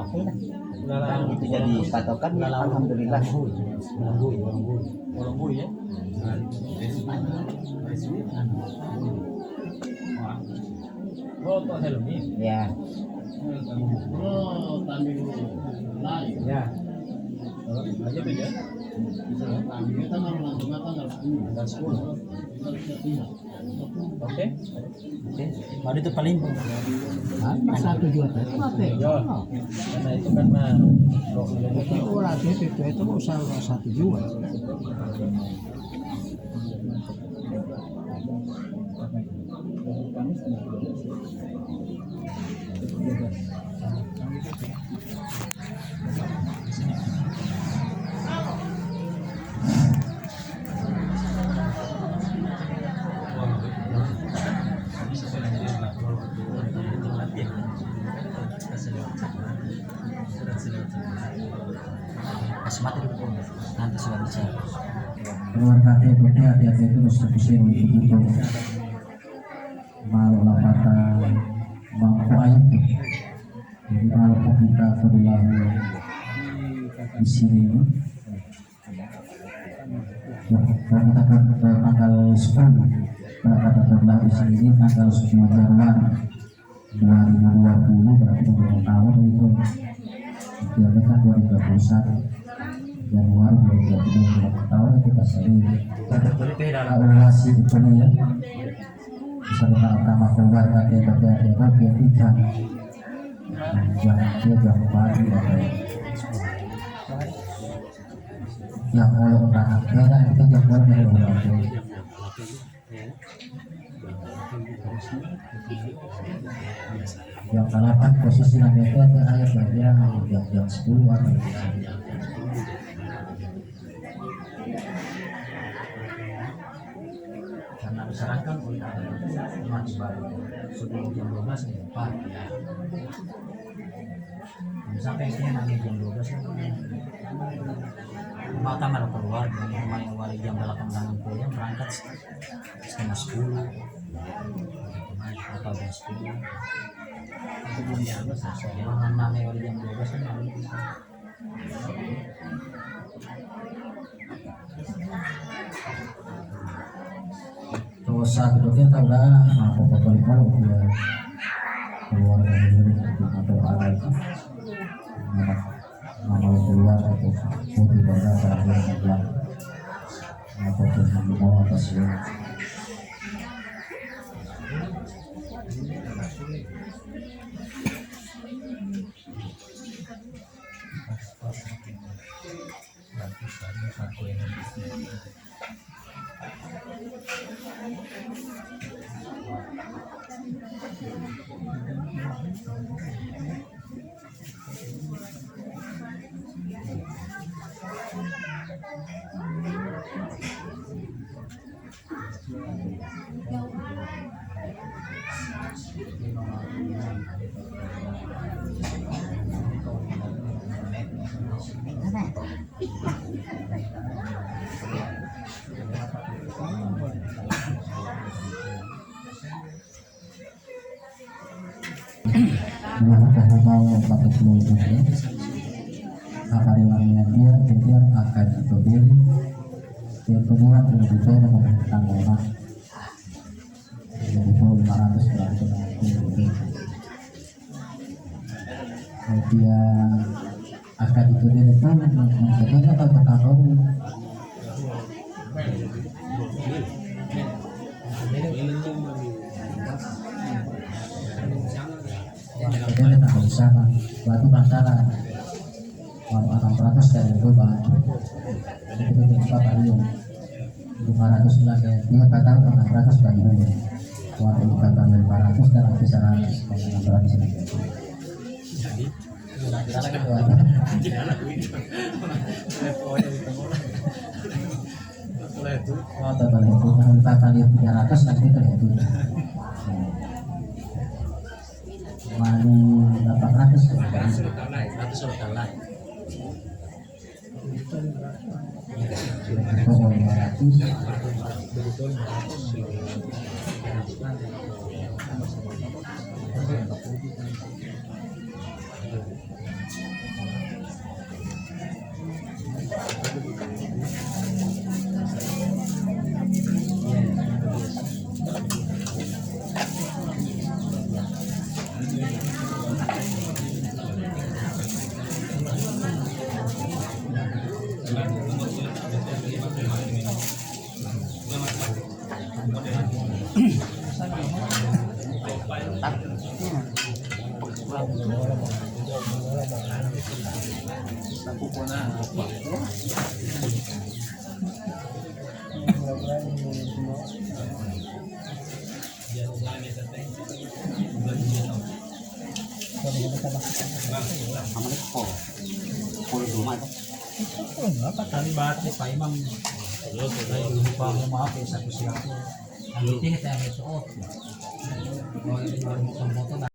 oke lah. Kalau itu jadi patokan ya alhamdulillah. Walangguy ya. Oh, to Helmi. Ya. Ya. Aja beda. Dan 10. Oke. Baru itu paling Apa 1 juta itu apa? Ya. Karena itu kan mah Itu rakyat itu usaha 1 juta. mati dulu nanti sudah bicara. Keluar KTP hati-hati terus terusir untuk malu lapata mampu air. Jadi kalau kita terlalu di sini, kita ke tanggal 10 berapa terlalu di sini tanggal 10 Januari 2020 berarti 2 tahun itu. Kita kan 2021 Januari 2020 tahun kita sering evaluasi itu ya beserta utama keluarga kita tiga jam pagi atau yang mau berangkat merah itu jam berapa yang 8 posisi namanya akhir bagian jam 10 atau Karena disarankan oleh umat baru sebelum jam 12 nih Pak. Sampai ini nanti jam 12 kan mata malah keluar dari rumah yang wali jam 8.60 berangkat setengah 10 atau jam 10 sebelum jam 12 yang namanya wali jam 12 kan harus bisa. dosa kedoknya tahu lah apa kalau dia keluar dari atau alat nama keluar atau putih pada terakhir bilang atau pun mau atas ya Kalau mau pakai seluruh karyawannya dia akan diambil yang kedua lebih besar dengan tanggungan 500 berarti dia akan diambil itu menjadinya kalau bertanggung jadi tak bisa batu masalah kalau 600 dari itu bang itu kita tadi 500 lagi dia kata 600 bagi dulu waktu kata 500 dan bisa 600 ini oh total itu kita kali 300 nanti terjadi mani 800 500 Tali bati pa imang lupa mo maapi sa kusya ko. Ang itinit ay may suot. Ang itinit ay may suot.